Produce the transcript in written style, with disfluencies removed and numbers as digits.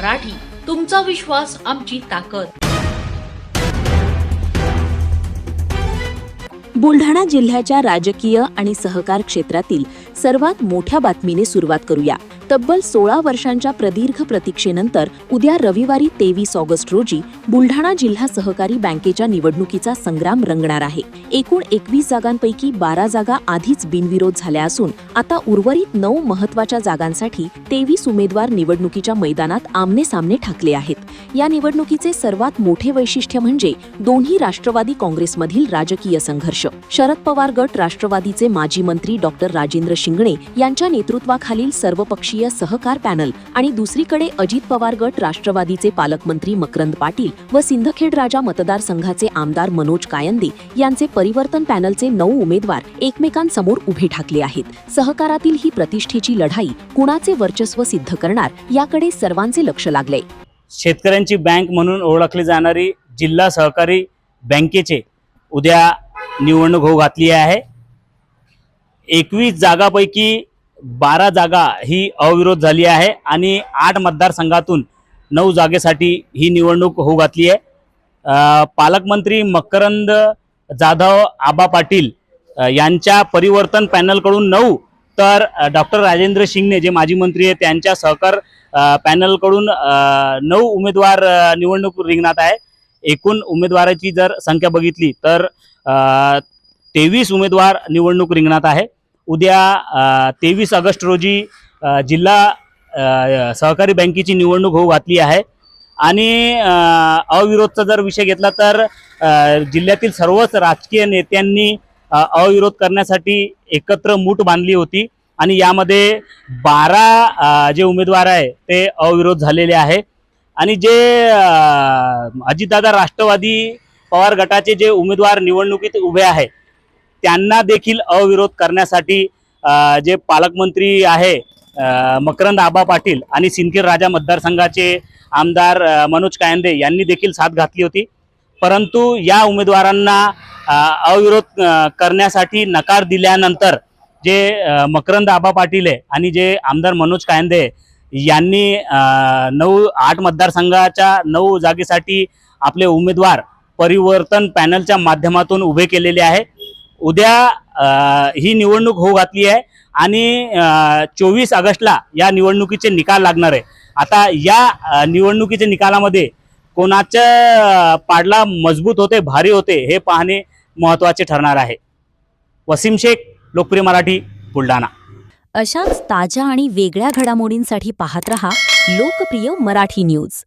मराठी, तुमचा विश्वास आमची ताकद। बुलढाणा जिल्ह्याच्या राजकीय आणि सहकार क्षेत्रातील सर्वात मोठ्या बातमीने सुरुवात करूया। तब्बल 16 वर्षांच्या प्रदीर्घ प्रतीक्षेनंतर उद्या रविवारी 23 ऑगस्ट रोजी बुलढाणा जिल्हा सहकारी बँकेच्या निवडणुकीचा संग्राम रंगणार आहे। एकूण 21 जागांपैकी 12 जागा आधीच बिनविरोध झाल्या असून आता उर्वरित 9 महत्त्वाच्या जागांसाठी 23 उमेदवार निवडणुकीच्या मैदानात आमने-सामने ठाकले आहेत। या निवडणुकीचे सर्वात मोठे वैशिष्ट्य म्हणजे दोन्ही राष्ट्रवादी काँग्रेसमधील राजकीय संघर्ष। शरद पवार गट राष्ट्रवादीचे माजी मंत्री डॉक्टर राजेंद्र शिंगणे यांच्या नेतृत्वाखालील सर्वपक्षीय सहकार पॅनल आणि दुसरीकडे अजित पवार गट राष्ट्रवादीचे पालकमंत्री मकरंद पाटील व सिंदखेड राजा मतदारसंघाचे आमदार मनोज कायंदे यांचे परिवर्तन पॅनलचे 9 उमेदवार एकमेकांसमोर उभे ठाकले आहेत। सहकारातील ही प्रतिष्ठेची लढाई कुणाचे वर्चस्व सिद्ध करणार याकडे सर्वांचे लक्ष लागले। शेतकऱ्यांची बँक म्हणून ओळखली जाणारी जिल्हा सहकारी बँकेचे उद्या निवडणूक होऊ घातली आहे। 21 जागापैकी 12 जागा ही अविरोध झाली आहे आणि 8 मतदारसंघातून 9 जागेसाठी ही निवडणूक होऊ घातली आहे। पालकमंत्री मकरंद जाधव आबा पाटील यांच्या परिवर्तन पॅनलकडून 9 तर डॉक्टर राजेंद्र शिंगणे जे माजी मंत्री आहेत त्यांच्या सहकार पॅनलकडून 9 उमेदवार निवडणूक रिंगणात आहे। एकूण उमेदवाराची जर संख्या बघितली तर 23 उमेदवार निवडणूक रिंगणात आहे। उद्या 23 ऑगस्ट रोजी जिल्हा सहकारी बँकेची निवडणूक होऊ घातली आहे आणि अविरोधचा जर विषय घेतला तर जिल्ह्यातील सर्वच राजकीय नेत्यांनी अविरोध करण्यासाठी एकत्र मूठ बांधली होती आणि यामध्ये 12 जे उमेदवार आहे ते अविरोध झालेले आहे आणि जे अजितदादा राष्ट्रवादी पवार गटाचे जे उमेदवार निवडणुकीत उभे आहे त्यांना देखील अविरोध करण्यासाठी जे पालकमंत्री आहे मकरंद आबा पाटील आणि सिंदखेड राजा मतदारसंघाचे आमदार मनोज कायंदे यांनी देखील साथ घातली होती, परंतु या उमेदवारांना अविरोध करण्यासाठी नकार दिल्यानंतर जे मकरंद आबा पाटील आहे आणि जे आमदार मनोज कायंदे यांनी 8 मतदारसंघाच्या 9 जागेसाठी आपले उमेदवार परिवर्तन पॅनलच्या माध्यमातून उभे केलेले आहे। उद्या ही निवडणूक होऊ घातली आहे आणि 24 ऑगस्टला या निवडणुकीचे निकाल लागणार आहे। आता या निवडणुकीच्या निकालामध्ये कोणाच्या पाडला मजबूत होते भारी होते हे पाहणे महत्त्वाचे ठरणार आहे। वसीम शेख, लोकप्रिय मराठी, बुलढाणा। अशाच ताज्या आणि वेगळ्या घडामोडींसाठी पाहत रहा लोकप्रिय मराठी न्यूज।